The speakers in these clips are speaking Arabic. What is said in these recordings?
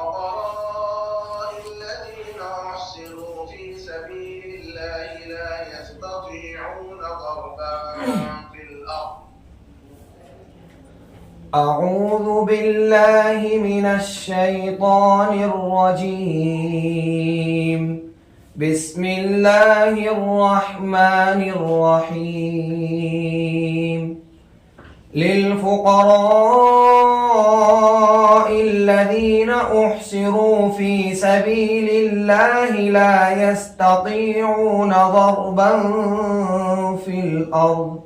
للفقراء الذين أحصروا في سبيل الله لا يستطيعون ضربا في الأرض. أعوذ بالله من الشيطان الرجيم. بسم الله الرحمن الرحيم. للفقراء الذين أحصروا في سبيل الله لا يستطيعون ضربا في الأرض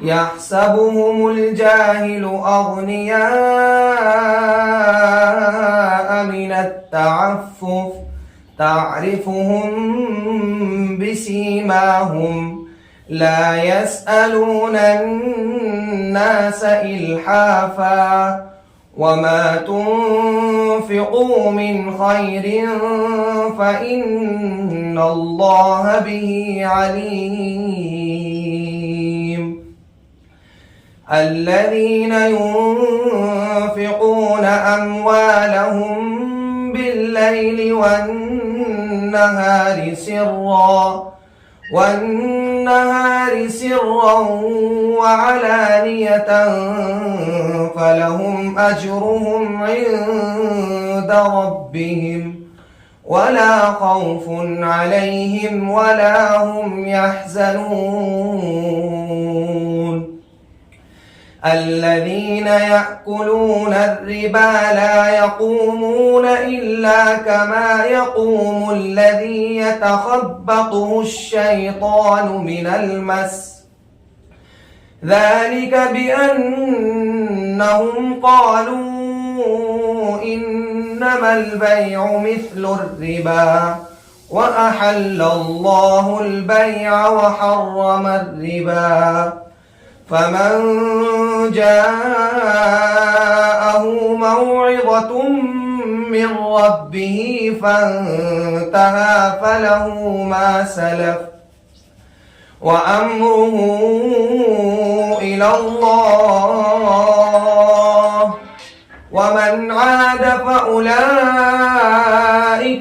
يحسبهم الجاهل أغنياء من التعفف تعرفهم بسيماهم لا يسألون الناس إلحافا وما تنفقوا من خير فإن الله به عليم. الذين ينفقون أموالهم بالليل والنهار سرا وعلانية فلهم أجرهم عند ربهم ولا خوف عليهم ولا هم يحزنون. الذين يأكلون الربا لا يقومون إلا كما يقوم الذي يتخبطه الشيطان من المس ذلك بأنهم قالوا إنما البيع مثل الربا وأحل الله البيع وحرم الربا. فمن جاءه موعظة من ربه فانتهى فله ما سلف وأمره إلى الله ومن عاد فأولئك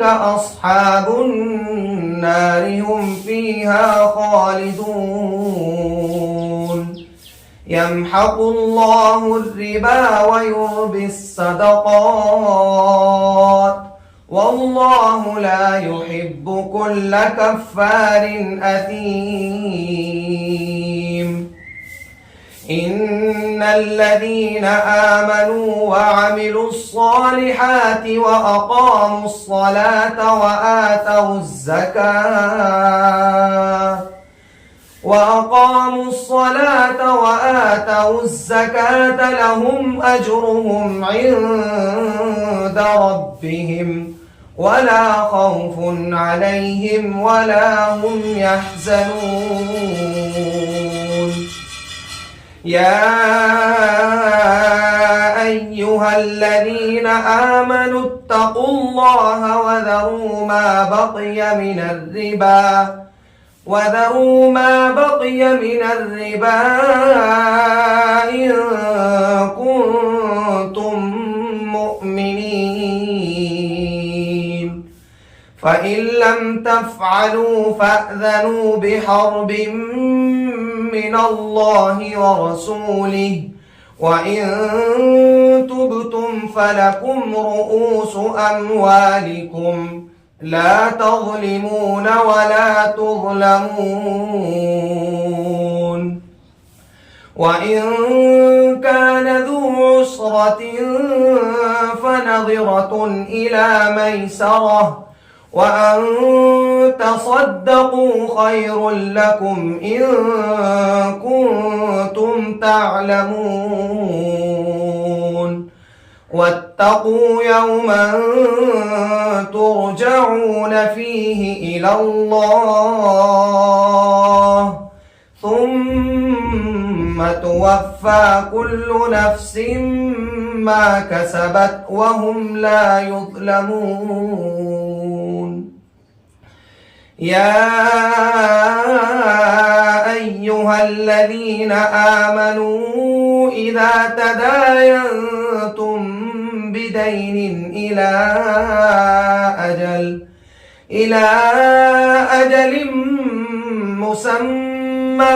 أصحاب النار هم فيها خالدون. يمحق الله الربا ويربي الصدقات والله لا يحب كل كفار أثيم. إن الذين آمنوا وعملوا الصالحات وأقاموا الصلاة وآتوا الزكاة لهم أجرهم عند ربهم ولا خوف عليهم ولا هم يحزنون. يا أيها الذين آمنوا اتقوا الله وذروا ما بقي من الربا إن كنتم مؤمنين فإن لم تفعلوا فأذنوا بحرب من الله ورسوله وإن تبتم فلكم رؤوس أموالكم لا تظلمون ولا تظلمون. وإن كان ذو عسرة فنظرة إلى ميسرة وأن تصدقوا خير لكم إن كنتم تعلمون. واتقوا يوما ترجعون فيه إلى الله ثم توفى كل نفس ما كسبت وهم لا يظلمون. يا أيها الذين آمنوا إذا تداينتم بدين إلى أجل مسمى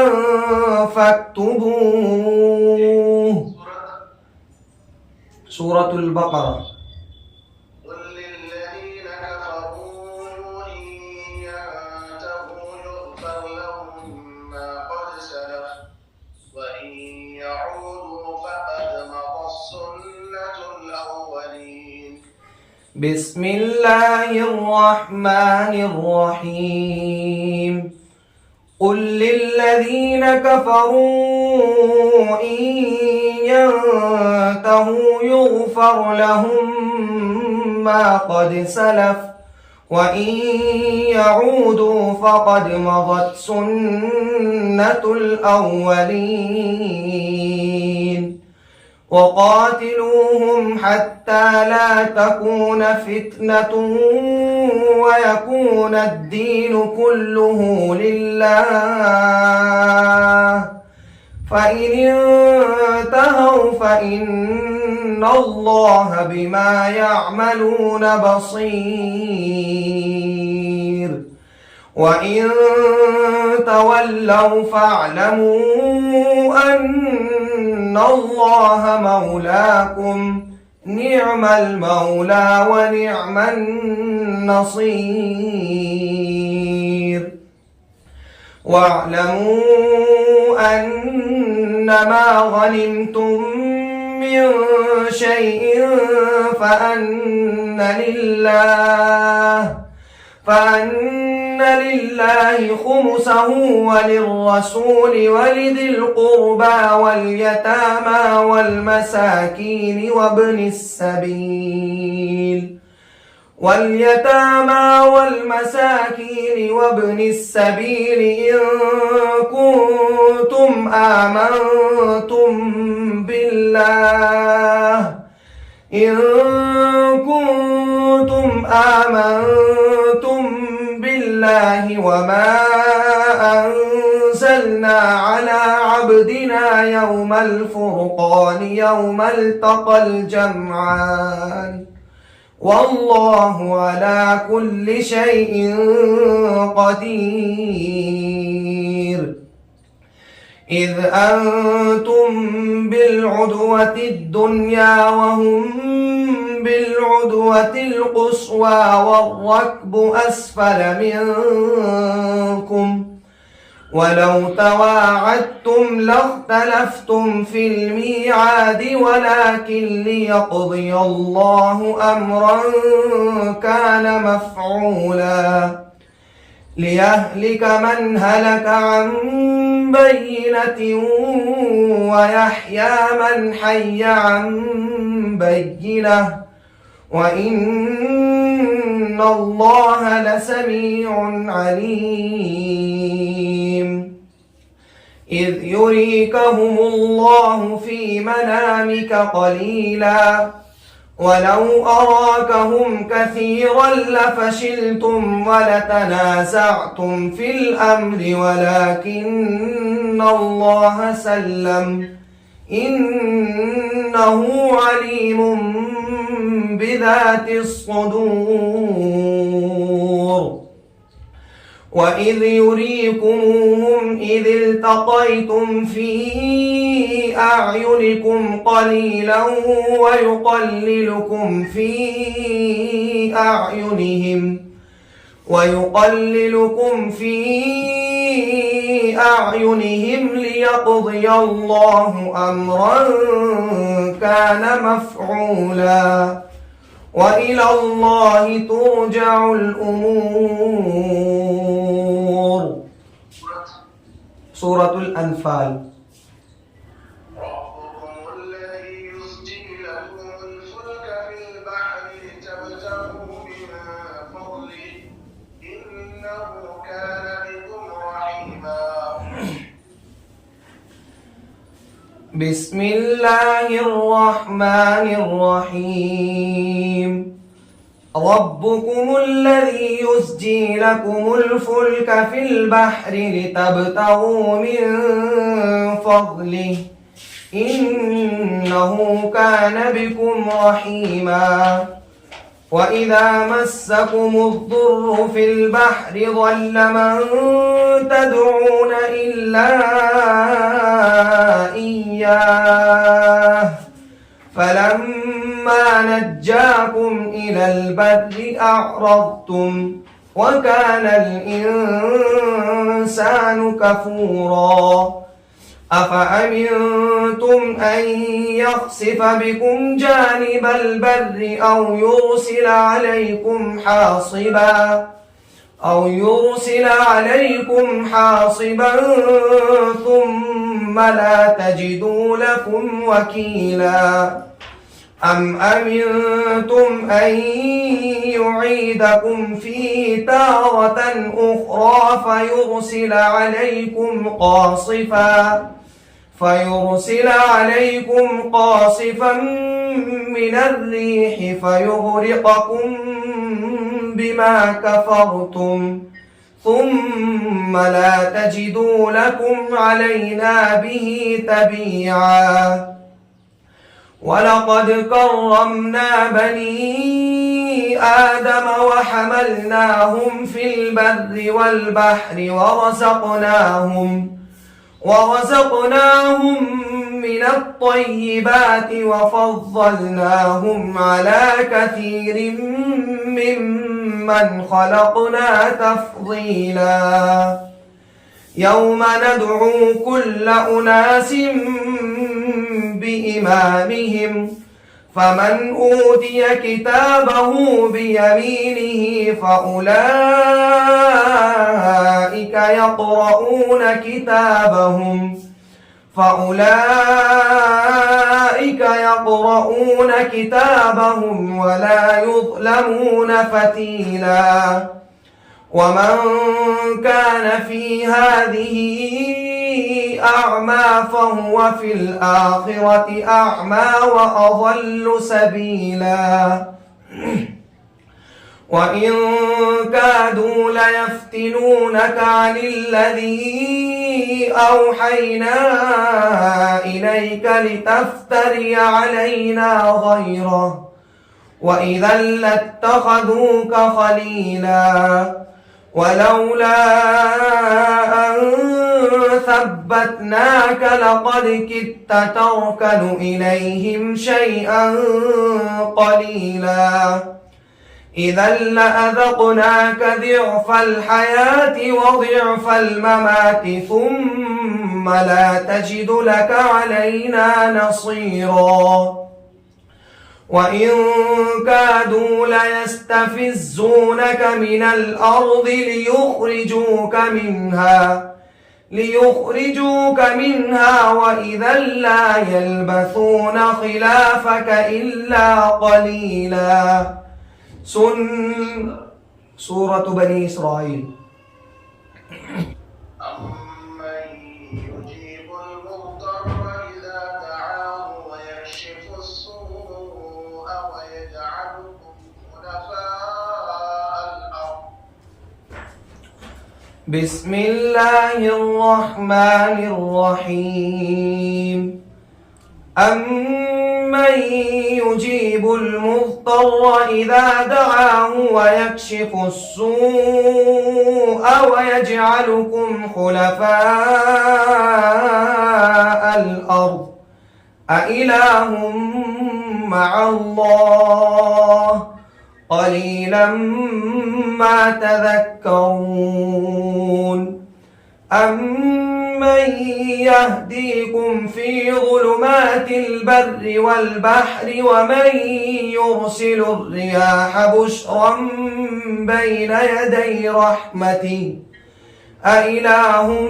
فاكتبوه. سورة البقرة. قل للذين كفروا إن ينتهوا يغفر لهم ما قد سلف وإن يعودوا فقد مضت سنة الأولين. بسم الله الرحمن الرحيم. قل للذين كفروا إن ينتهوا يغفر لهم ما قد سلف وإن يعودوا فقد مضت سنة الأولين. وقاتلوهم حتى لا تكون فتنة ويكون الدين كله لله، فإن انتهوا فإن الله بما يعملون بصير. وإن تولوا فاعلموا أن الله مولاكم، نعم المولى ونعم النصير. واعلموا أنما غنمتم من شيء فأن لله خمسه وللرسول ولذي القربى واليتامى والمساكين وابن السبيل إن كنتم آمنتم بالله وما أنزلنا على عبدنا يوم الفرقان يوم التقى الجمعان، والله على كل شيء قدير. إذ أنتم بالعدوة الدنيا وهم بالعدوة القصوى والركب أسفل منكم، ولو تواعدتم لاختلفتم في الميعاد ولكن ليقضي الله أمرا كان مفعولا ليهلك من هلك عن بينة ويحيى من حي عن بينة وإن الله لسميع عليم. إذ يريكهم الله في منامك قليلا ولو أراكهم كثيرا لفشلتم ولتنازعتم في الأمر ولكن الله سلم إنه عليم بذات الصدور. وإذ يريكموهم إذ التقيتم في أعينكم قليلا ويقللكم في أعينهم ليقضي الله أمرا كان مفعولا وإلى الله ترجع الأمور. سورة الأنفال. ربكم الذي يزجي لكم الفلك في البحر لتبتغوا من فضله إنه كان بكم رحيما. بسم الله الرحمن الرحيم. ربكم الذي يزجي لكم الفلك في البحر لتبتغوا من فضله إنه كان بكم رحيما وإذا مسكم الضر في البحر ضل من تدعون إلا إياه فلما نجاكم إلى البر أعرضتم وكان الإنسان كفورا أفأمنتم أن يخسف بكم جانب البر أو يرسل عليكم حاصبا ثم لا تجدوا لكم وكيلا أم أمنتم أن يعيدكم فيه تارة أخرى فيرسل عليكم قاصفا من الريح فيغرقكم بما كفرتم ثم لا تجدوا لكم علينا به تبيعا ولقد كرمنا بني آدم وحملناهم في البر والبحر ورزقناهم من الطيبات وفضلناهم على كثير ممن خلقنا تفضيلا يوم ندعو كل أناس بإمامهم فمن أوتي كتابه بيمينه فأولئك يقرؤون كتابهم ولا يظلمون فتيلا ومن كان في هذه أعمى فهو في الآخرة أعمى وأضل سبيلا وإن كادوا ليفتنونك عن الذي أوحينا إليك لتفتري علينا غيره وإذا لاتخذوك خليلا ولولا أن ثبتناك لقد كدت تركن إليهم شيئا قليلا إذا لأذقناك ضعف الحياة وضعف الممات ثم لا تجد لك علينا نصيرا وإن كادوا ليستفزونك من الأرض ليخرجوك منها وإذا لا يلبثون خلافك إلا قليلا سورة بني إسرائيل أمن يجيب المضطر إذا دعاه ويكشف السوء ويجعلكم خلفاء الأرض بسم الله الرحمن الرحيم أمن يجيب المضطر إذا دعاه ويكشف السوء ويجعلكم خلفاء الأرض أإله مع الله قليلا ما تذكرون أمن يهديكم في ظلمات البر والبحر ومن يرسل الرياح بشرا بين يدي رحمته أإله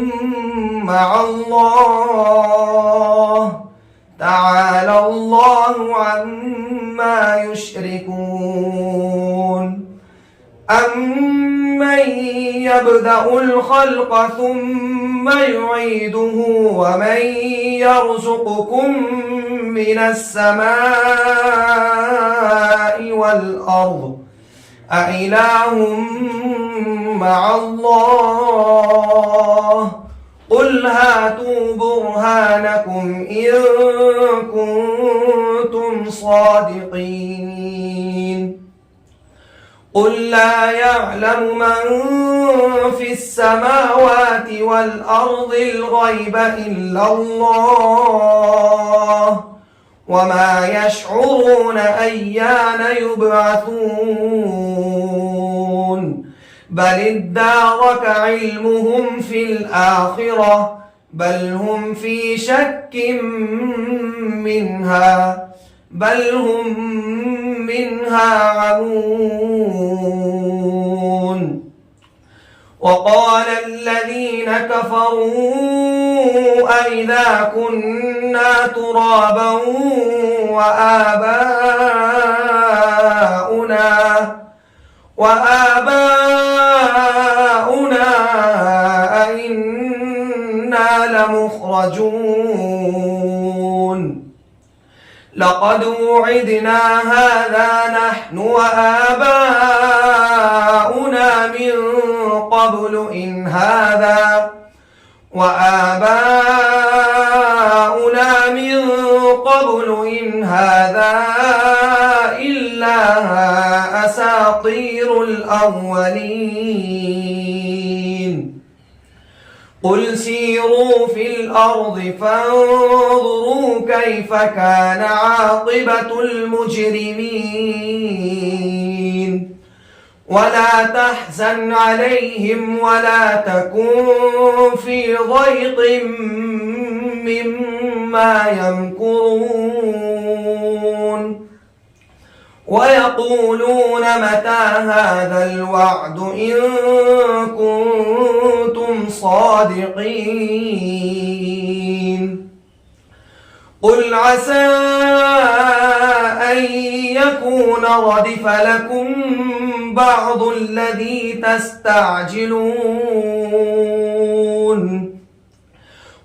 مع الله تعالى الله عما يشركون أمن يبدأ الخلق ثم يعيده ومن يرزقكم من السماء والأرض أإله مع الله قل هاتوا برهانكم إن كنتم صادقين قل لا يعلم من في السماوات والأرض الغيب إلا الله وما يشعرون أيان يبعثون بل ادارك علمهم في الآخرة بل هم في شك منها عمون وقال الذين كفروا أئذا كنا ترابا وآباؤنا أئنا لمخرجون لقد وعدنا هذا نحن وآباؤنا من قبل إن هذا إلا أساطير الأولين قل سيروا في الأرض فانظروا كيف كان عاقبة المجرمين ولا تحزن عليهم ولا تكن في ضيق مما يمكرون ويقولون متى هذا الوعد إن كنتم صادقين قل عسى أن يكون ردف لكم بعض الذي تستعجلون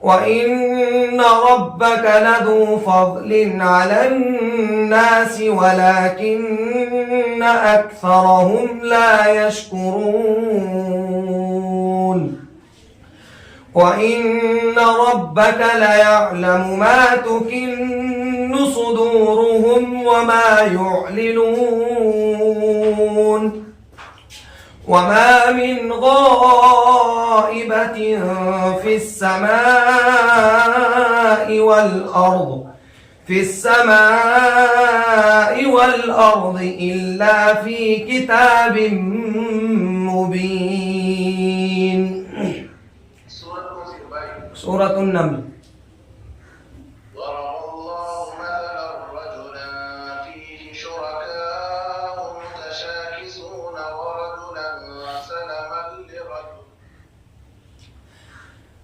وإن ربك لذو فضل على الناس ولكن أكثرهم لا يشكرون وإن ربك ليعلم ما تكن صدورهم وما يعلنون وما من غائبة في السماء والأرض إلا في كتاب مبين. سورة النمل. ضرب الله مثلا رجلا فيه شركاء متشاكسون ورجلا سلما لرجل.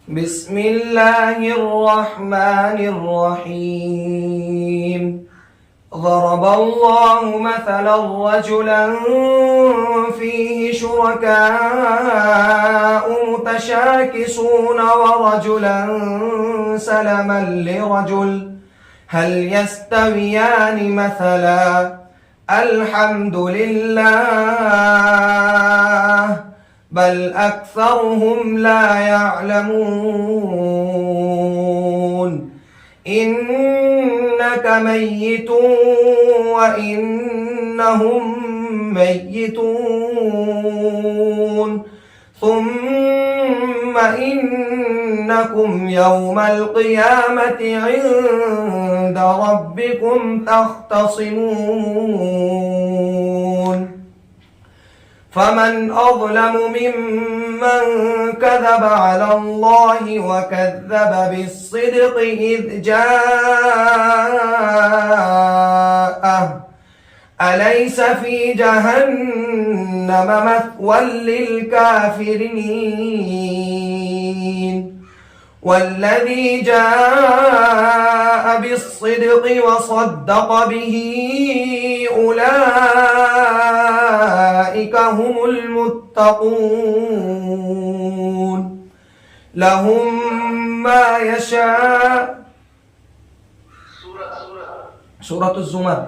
بسم الله الرحمن الرحيم. ضرب الله مثلا رجلا فيه شركاء متشاكسون ورجلا سلما لرجل هل يستويان مثلا الحمد لله بل أكثرهم لا يعلمون إنك ميت وإنهم ميتون ثم إنكم يوم القيامة عند ربكم تختصمون فمن أظلم ممن كذب على الله وكذب بالصدق إذ جاءه أليس في جهنم مثوى للكافرين والذي جاء بالصدق وصدق به أولئك هم المتقون لهم ما يشاء. سورة الزمر.